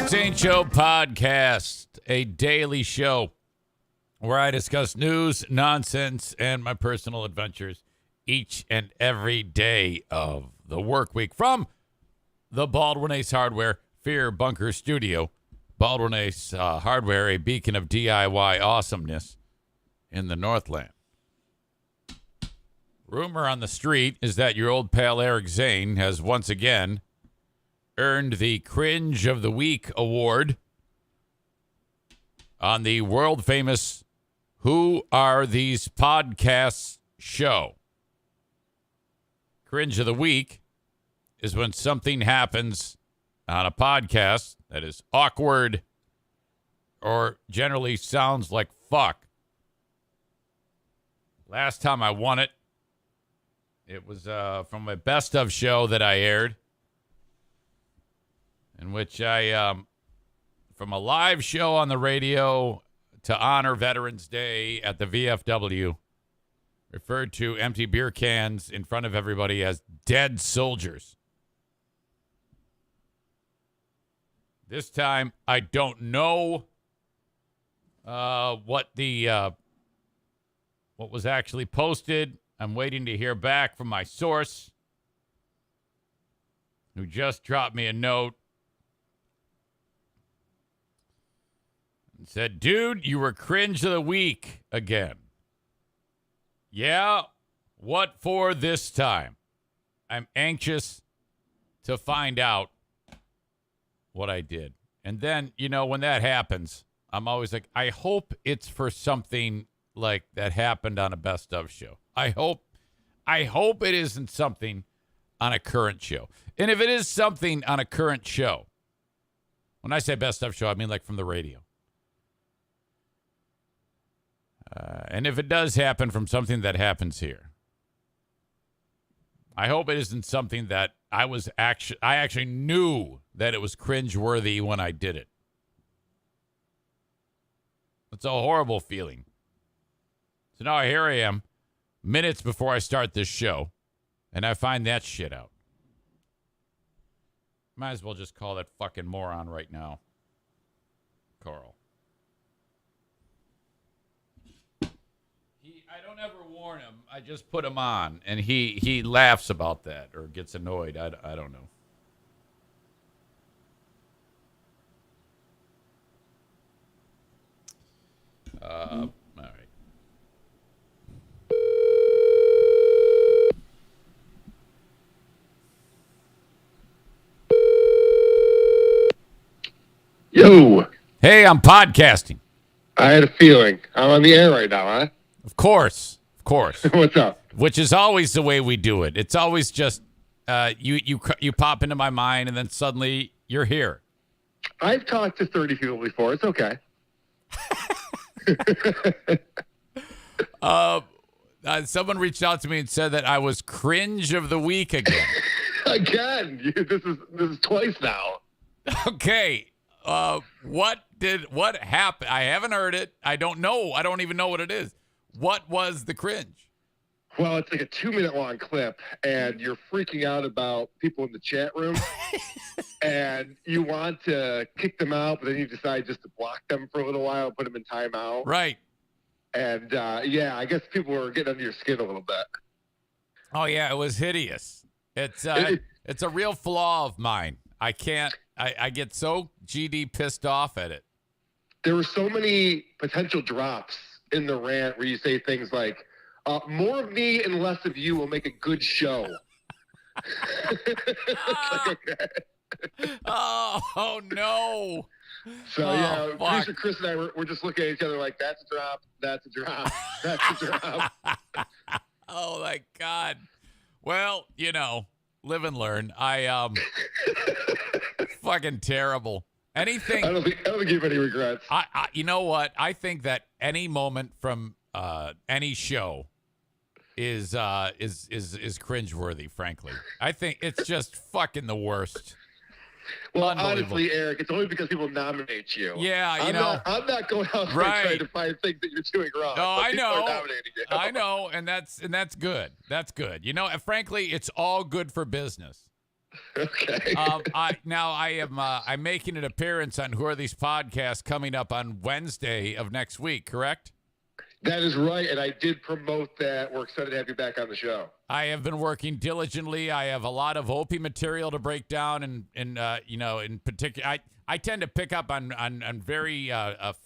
Zane Show podcast, a daily show where I discuss news, nonsense, and my personal adventures each and every day of the work week from the Baldwin Ace Hardware Fear Bunker Studio. Baldwin Ace Hardware, a beacon of DIY awesomeness in the Northland. Rumor on the street is that your old pal Eric Zane has once again earned the Cringe of the Week award on the world famous Who Are These Podcasts show. Cringe of the Week is when something happens on a podcast that is awkward or generally sounds like fuck. Last time I won it, it was from a best of show that I aired, in which I, from a live show on the radio to honor Veterans Day at the VFW, referred to empty beer cans in front of everybody as dead soldiers. This time, I don't know what was actually posted. I'm waiting to hear back from my source, who just dropped me a note and said, dude, you were cringe of the week again. Yeah, what for this time? I'm anxious to find out what I did. And then, you know, when that happens, I'm always like, I hope it's for something like that happened on a best of show. I hope it isn't something on a current show. And if it is something on a current show, when I say best of show, I mean like from the radio. And if it does happen from something that happens here, I hope it isn't something that I actually knew that it was cringeworthy when I did it. It's a horrible feeling. So now here I am, minutes before I start this show, and I find that shit out. Might as well just call that fucking moron right now, Carl. I don't ever warn him. I just put him on, and he laughs about that or gets annoyed. I don't know. All right. Yo. Hey, I'm podcasting. I had a feeling. I'm on the air right now, huh? Of course. What's up? Which is always the way we do it. It's always just you pop into my mind, and then suddenly you're here. I've talked to 30 people before. It's okay. Someone reached out to me and said that I was cringe of the week again. Again? This is twice now. Okay. What happened? I haven't heard it. I don't know. I don't even know what it is. What was the cringe? Well, it's like a 2-minute long clip, and you're freaking out about people in the chat room, and you want to kick them out, but then you decide just to block them for a little while and put them in timeout. Right. And, yeah, I guess people were getting under your skin a little bit. Oh, yeah, it was hideous. It's a real flaw of mine. I get so GD pissed off at it. There were so many potential drops in the rant where you say things like, more of me and less of you will make a good show. It's like, okay. Oh, no. So, producer Chris and I, we're just looking at each other like, that's a drop, that's a drop, that's a drop. Oh, my God. Well, you know, live and learn. Fucking terrible. Anything. I don't think you have any regrets. You know what? I think that any moment from any show is cringeworthy. Frankly, I think it's just fucking the worst. Well, honestly, Eric, it's only because people nominate you. Yeah, I'm not going out there trying to find things that you're doing wrong. No, I know. You. I know, and that's good. That's good. You know, frankly, it's all good for business. Okay. I'm making an appearance on Who Are These Podcasts coming up on Wednesday of next week, correct? That is right, and I did promote that. We're excited to have you back on the show. I have been working diligently. I have a lot of Opie material to break down, and in particular, I tend to pick up on very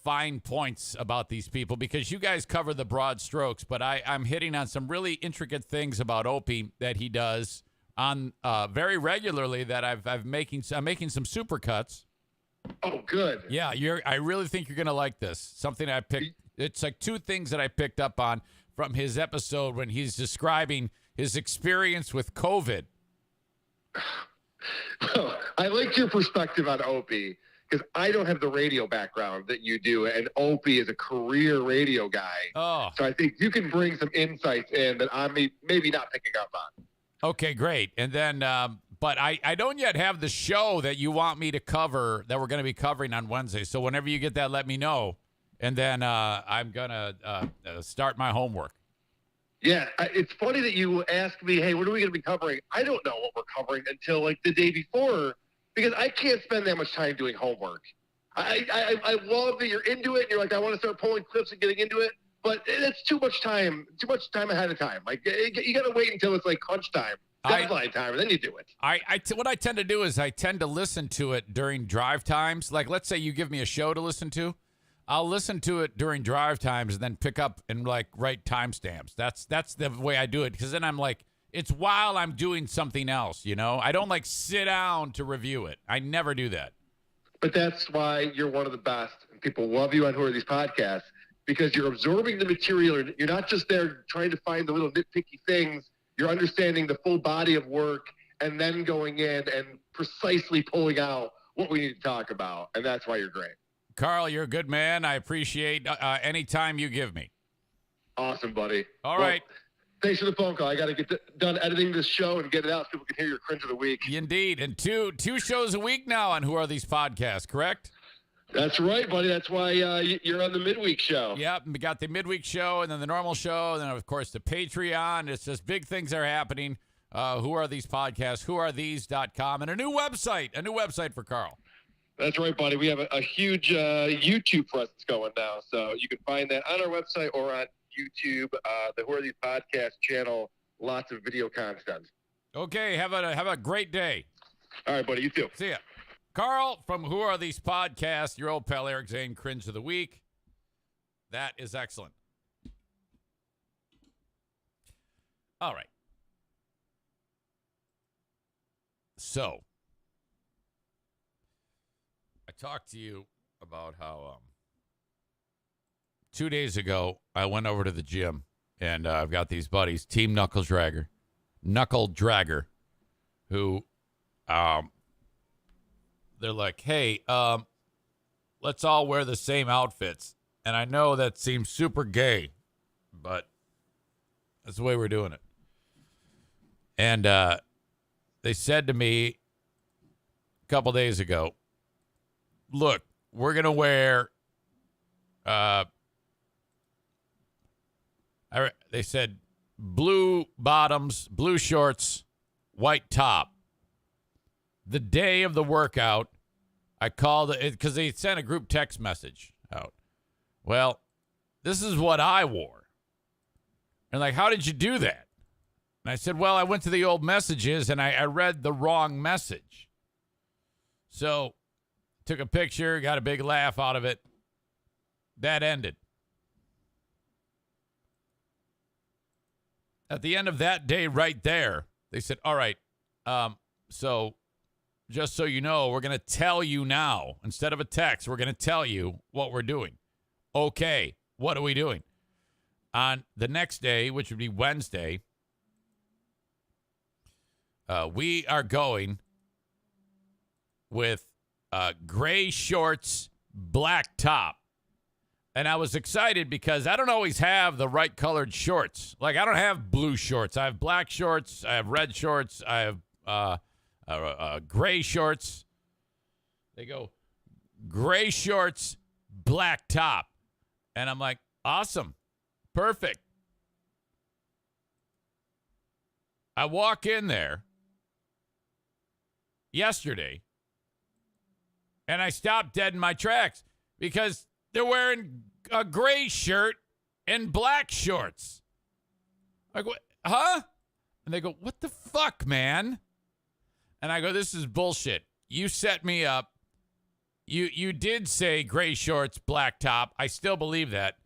fine points about these people because you guys cover the broad strokes, but I'm hitting on some really intricate things about Opie that he does on very regularly that I'm making some supercuts. Oh, good. Yeah, I really think you're gonna like this. Something I picked. It's like two things that I picked up on from his episode when he's describing his experience with COVID. Well, I like your perspective on Opie because I don't have the radio background that you do, and Opie is a career radio guy. Oh, So I think you can bring some insights in that I'm maybe not picking up on. okay, great. And then, but I don't yet have the show that you want me to cover that we're going to be covering on Wednesday. So whenever you get that, let me know. And then I'm going to start my homework. Yeah, it's funny that you asked me, hey, what are we going to be covering? I don't know what we're covering until like the day before because I can't spend that much time doing homework. I love that you're into it and you're like, I want to start pulling clips and getting into it, but it's too much time ahead of time. Like you got to wait until it's like crunch time, deadline time, and then you do it. What I tend to do is I tend to listen to it during drive times. Like, let's say you give me a show to listen to. I'll listen to it during drive times and then pick up and like write timestamps. That's the way I do it because then I'm like, it's while I'm doing something else, you know? I don't like sit down to review it. I never do that. But that's why you're one of the best. And people love you on Who Are These Podcasts because you're absorbing the material. You're not just there trying to find the little nitpicky things. You're understanding the full body of work and then going in and precisely pulling out what we need to talk about. And that's why you're great. Carl, you're a good man. I appreciate any time you give me. Awesome, buddy. All right. Thanks for the phone call. I got to get done editing this show and get it out so people can hear your cringe of the week. Indeed. And two shows a week now on Who Are These Podcasts, correct? That's right, buddy. That's why you're on the midweek show. Yep. We got the midweek show and then the normal show. And then, of course, the Patreon. It's just big things are happening. Who Are These Podcasts? WhoAreThese.com. And a new website for Carl. That's right, buddy. We have a huge YouTube presence going now. So you can find that on our website or on YouTube, the Who Are These Podcast channel. Lots of video content. Okay. Have a great day. All right, buddy. You too. See ya. Carl from Who Are These Podcasts, your old pal Eric Zane, cringe of the week. That is excellent. All right. So, I talked to you about how 2 days ago I went over to the gym and I've got these buddies, Team Knuckle Dragger, who they're like, hey, let's all wear the same outfits. And I know that seems super gay, but that's the way we're doing it. And they said to me a couple days ago, look, we're going to wear, they said, blue bottoms, blue shorts, white top. The day of the workout, I called it because they sent a group text message out. Well, this is what I wore. And like, how did you do that? And I said, well, I went to the old messages and I read the wrong message. So took a picture, got a big laugh out of it. That ended. At the end of that day right there, they said, all right, so just so you know, we're going to tell you now. Instead of a text, we're going to tell you what we're doing. Okay, what are we doing? On the next day, which would be Wednesday, we are going with gray shorts, black top. And I was excited because I don't always have the right colored shorts. Like, I don't have blue shorts. I have black shorts. I have red shorts. I have gray shorts. They go gray shorts, black top. And I'm like, awesome. Perfect. I walk in there. yesterday, and I stopped dead in my tracks because they're wearing a gray shirt and black shorts. I go, huh? And they go, what the fuck, man? And I go, this is bullshit. You set me up. You did say gray shorts, black top. I still believe that.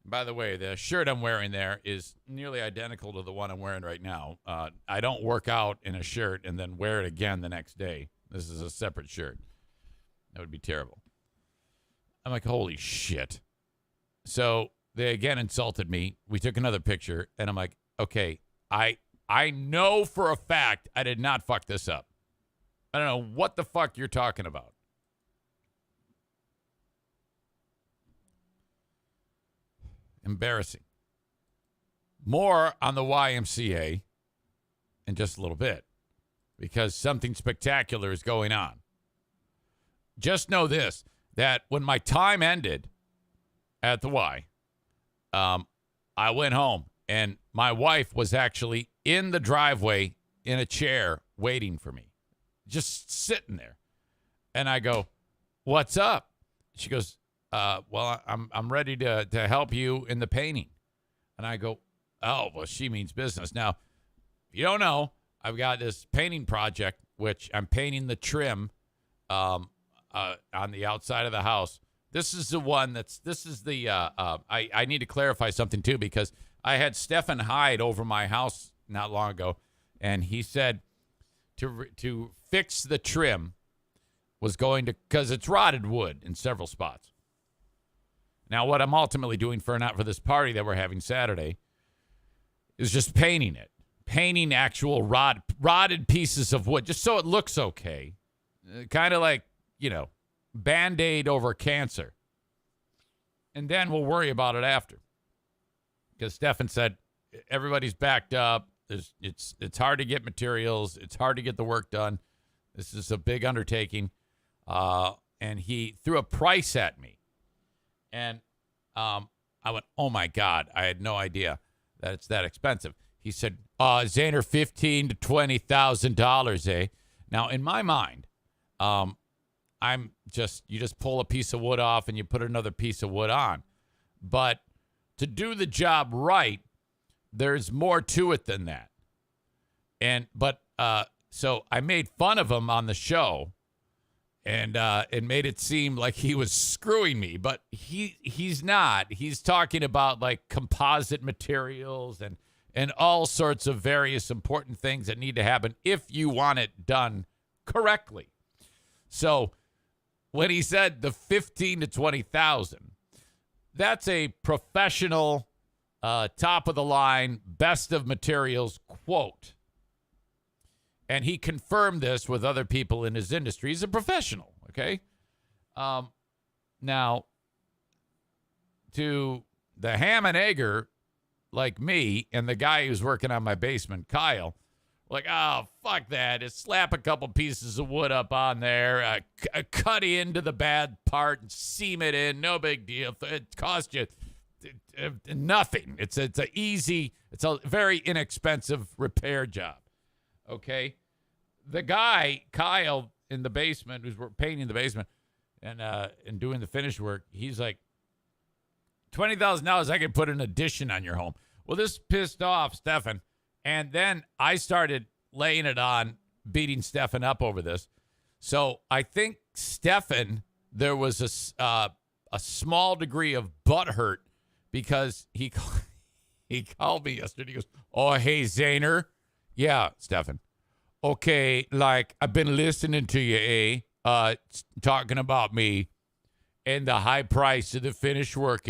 By the way, the shirt I'm wearing there is nearly identical to the one I'm wearing right now. I don't work out in a shirt and then wear it again the next day. This is a separate shirt. That would be terrible. I'm like, holy shit. So they again insulted me. We took another picture, and I'm like, okay, I know for a fact I did not fuck this up. I don't know what the fuck you're talking about. Embarrassing. More on the YMCA in just a little bit because something spectacular is going on. Just know this, that when my time ended at the Y, I went home and my wife was actually in the driveway in a chair waiting for me, just sitting there. And I go, what's up? She goes, well, I'm ready to help you in the painting. And I go, oh, well, she means business. Now, if you don't know, I've got this painting project, which I'm painting the trim on the outside of the house. This is the one I need to clarify something too, because I had Stefan Hyde over my house not long ago, and he said to fix the trim was going to, because it's rotted wood in several spots. Now, what I'm ultimately doing for this party that we're having Saturday is just painting it. Painting actual rotted pieces of wood, just so it looks okay. Kind of like, Band-Aid over cancer. And then we'll worry about it after. Because Stefan said, everybody's backed up. It's hard to get materials. It's hard to get the work done. This is a big undertaking. And he threw a price at me. And I went, oh, my God. I had no idea that it's that expensive. He said, Zane, $15,000 to $20,000, eh? Now, in my mind, you just pull a piece of wood off and you put another piece of wood on. But to do the job right, there's more to it than that. So I made fun of him on the show. And it made it seem like he was screwing me, but he's not. He's talking about like composite materials and all sorts of various important things that need to happen if you want it done correctly. So when he said the 15 to 20,000, that's a professional, top of the line, best of materials quote. And he confirmed this with other people in his industry. He's a professional, okay? Now, to the ham and egger like me and the guy who's working on my basement, Kyle, like, oh, fuck that. Just slap a couple pieces of wood up on there, cut into the bad part and seam it in. No big deal. It costs you nothing. It's a very inexpensive repair job. Okay, the guy, Kyle, in the basement, who's painting the basement and doing the finish work, he's like, $20,000, I can put an addition on your home. Well, this pissed off Stefan, and then I started laying it on, beating Stefan up over this. So I think Stefan, there was a small degree of butthurt because he called me yesterday. He goes, oh, hey, Zaner. Yeah, Stefan. Okay, like, I've been listening to you, talking about me and the high price of the finish work,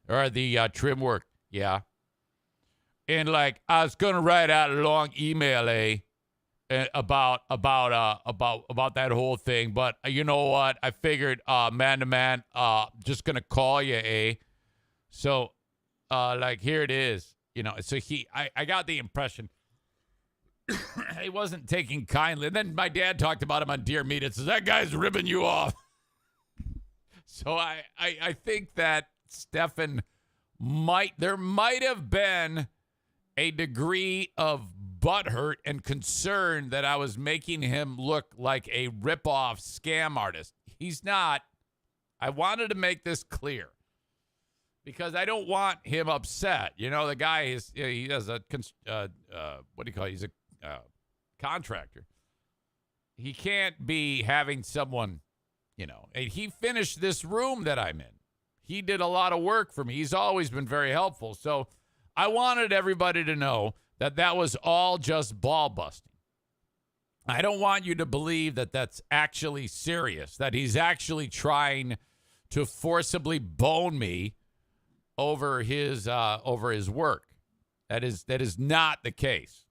or the trim work, yeah. And, like, I was going to write out a long email, about that whole thing, but you know what? I figured, man to man, just going to call you, So, like, here it is. So I got the impression he wasn't taking kindly. And then my dad talked about him on Dear Meat. It says, that guy's ripping you off. So I think that Stefan there might have been a degree of butthurt and concerned that I was making him look like a ripoff scam artist. He's not. I wanted to make this clear because I don't want him upset. You know, the guy he has a what do you call it? He's a contractor. He can't be having someone, you know. And he finished this room that I'm in. He did a lot of work for me. He's always been very helpful. So I wanted everybody to know that that was all just ball busting. I don't want you to believe that that's actually serious, that he's actually trying to forcibly bone me over his work. That is not the case.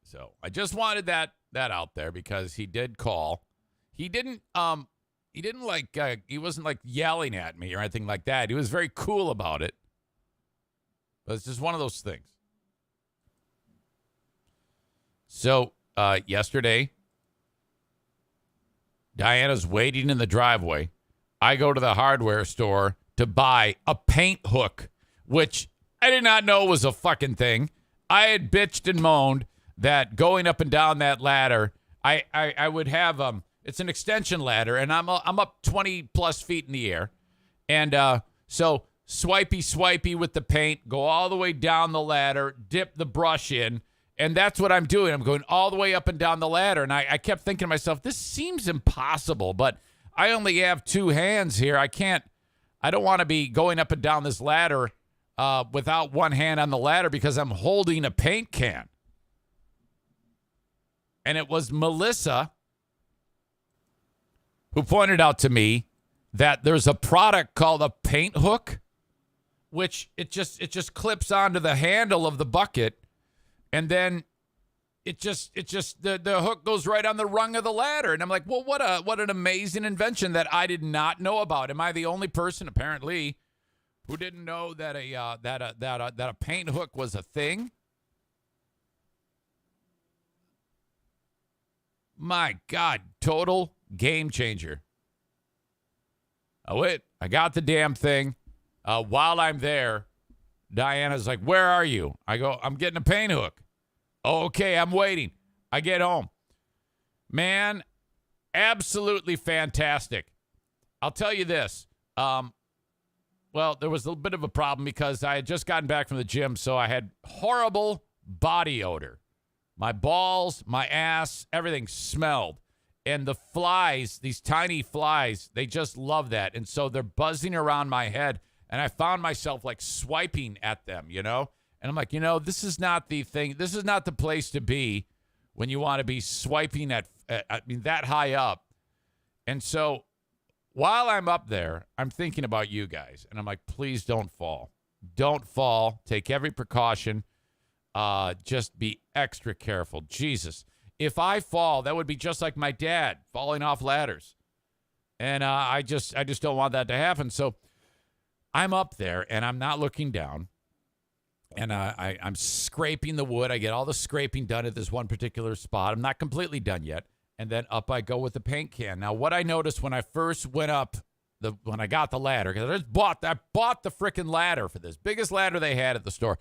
So I just wanted that out there because he did call. He wasn't like yelling at me or anything like that. He was very cool about it. But it's just one of those things. So yesterday, Diana's waiting in the driveway. I go to the hardware store to buy a paint hook, which I did not know was a fucking thing. I had bitched and moaned that going up and down that ladder, I would have it's an extension ladder, and I'm up 20 plus feet in the air, and so swipey with the paint, go all the way down the ladder, dip the brush in, and that's what I'm doing. I'm going all the way up and down the ladder, and I kept thinking to myself, this seems impossible, but I only have two hands here. I don't want to be going up and down this ladder without one hand on the ladder because I'm holding a paint can. And it was Melissa who pointed out to me that there's a product called a paint hook, which it just clips onto the handle of the bucket, and then the hook goes right on the rung of the ladder. And I'm like, well, what an amazing invention that I did not know about. Am I the only person apparently who didn't know that a paint hook was a thing? My God, total game changer. Oh, wait, I got the damn thing. While I'm there, Diana's like, where are you? I go, I'm getting a paint hook. Okay, I'm waiting. I get home. Man, absolutely fantastic. I'll tell you this. Well, there was a little bit of a problem because I had just gotten back from the gym, so I had horrible body odor. My balls, my ass, everything smelled. And the flies, these tiny flies, they just love that. And so they're buzzing around my head. And I found myself like swiping at them, you know? And I'm like, this is not the thing. This is not the place to be when you want to be swiping that high up. And so while I'm up there, I'm thinking about you guys. And I'm like, please don't fall. Don't fall. Take every precaution. Just be extra careful. Jesus. If I fall, that would be just like my dad falling off ladders. And I just don't want that to happen. So I'm up there and I'm not looking down. And I'm scraping the wood. I get all the scraping done at this one particular spot. I'm not completely done yet. And then up I go with the paint can. Now, what I noticed when I first went up, when I got the ladder, because I bought the freaking ladder for this. Biggest ladder they had at the store.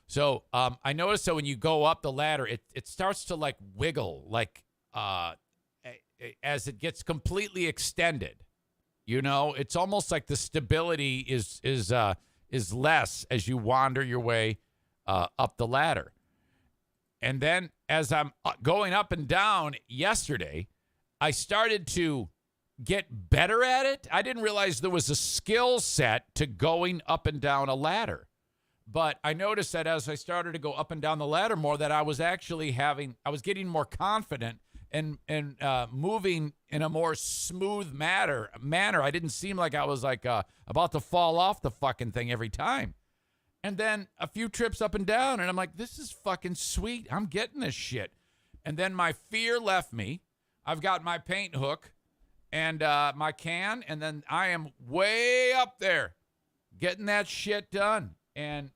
So I noticed that when you go up the ladder, it starts to like wiggle, like as it gets completely extended. It's almost like the stability is less as you wander your way up the ladder. And then as I'm going up and down yesterday, I started to get better at it. I didn't realize there was a skill set to going up and down a ladder. But I noticed that as I started to go up and down the ladder more, that I was actually I was getting more confident and moving in a more smooth manner. I didn't seem like I was like about to fall off the fucking thing every time. And then a few trips up and down, and I'm like, this is fucking sweet. I'm getting this shit. And then my fear left me. I've got my paint hook and my can, and then I am way up there getting that shit done. And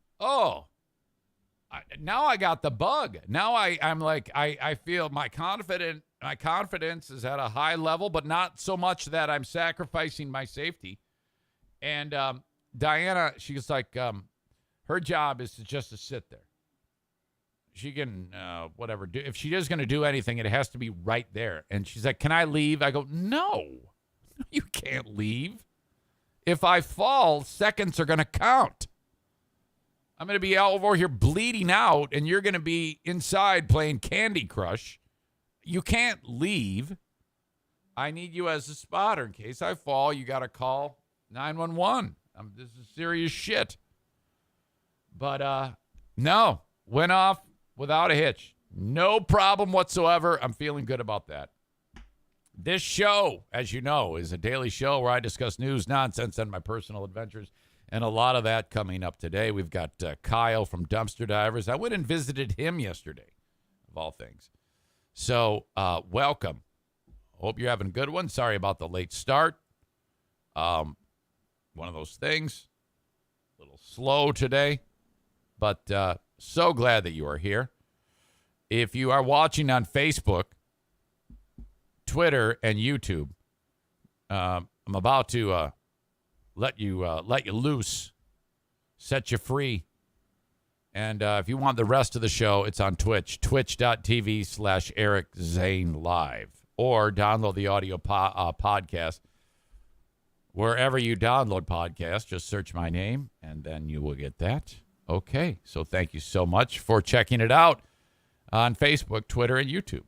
now I got the bug. Now I'm like, I feel my confidence is at a high level, but not so much that I'm sacrificing my safety. And Diana, she was like, her job is just to sit there. she can whatever do. If she is going to do anything, it has to be right there. And she's like, "Can I leave?" I go, "No, you can't leave. If I fall, seconds are going to count. I'm going to be over here bleeding out, and you're going to be inside playing Candy Crush. You can't leave. I need you as a spotter. In case I fall, you got to call 911. This is serious shit." But no, went off without a hitch. No problem whatsoever. I'm feeling good about that. This show, as you know, is a daily show where I discuss news, nonsense, and my personal adventures. And a lot of that coming up today. We've got Kyle from Dumpster Divers. I went and visited him yesterday, of all things. So, welcome. Hope you're having a good one. Sorry about the late start. One of those things. A little slow today. But so glad that you are here. If you are watching on Facebook, Twitter, and YouTube, I'm about to let you loose, set you free. And if you want the rest of the show, it's on Twitch, twitch.tv/Eric Zane Live, or download the audio podcast. Wherever you download podcasts, just search my name, and then you will get that. Okay, so thank you so much for checking it out on Facebook, Twitter, and YouTube.